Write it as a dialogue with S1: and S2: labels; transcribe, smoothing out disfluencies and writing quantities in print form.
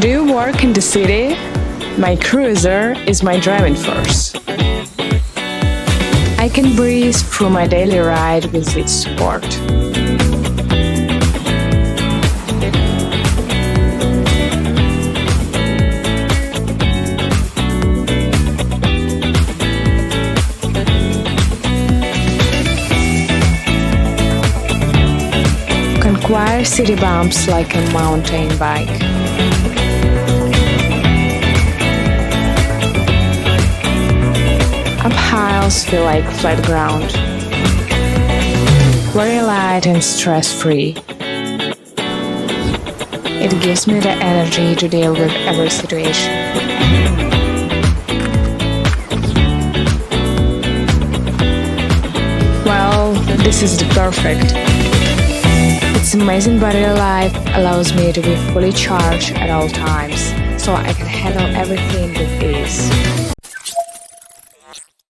S1: Do you work in the city? My cruiser is my driving force. I can breeze through my daily ride with its support. Conquer city bumps like a mountain bike. Up hills feel like flat ground. Very light and stress-free. It gives me the energy to deal with every situation. Well, this is the perfect. Its amazing battery life allows me to be fully charged at all times, so I can handle everything with ease.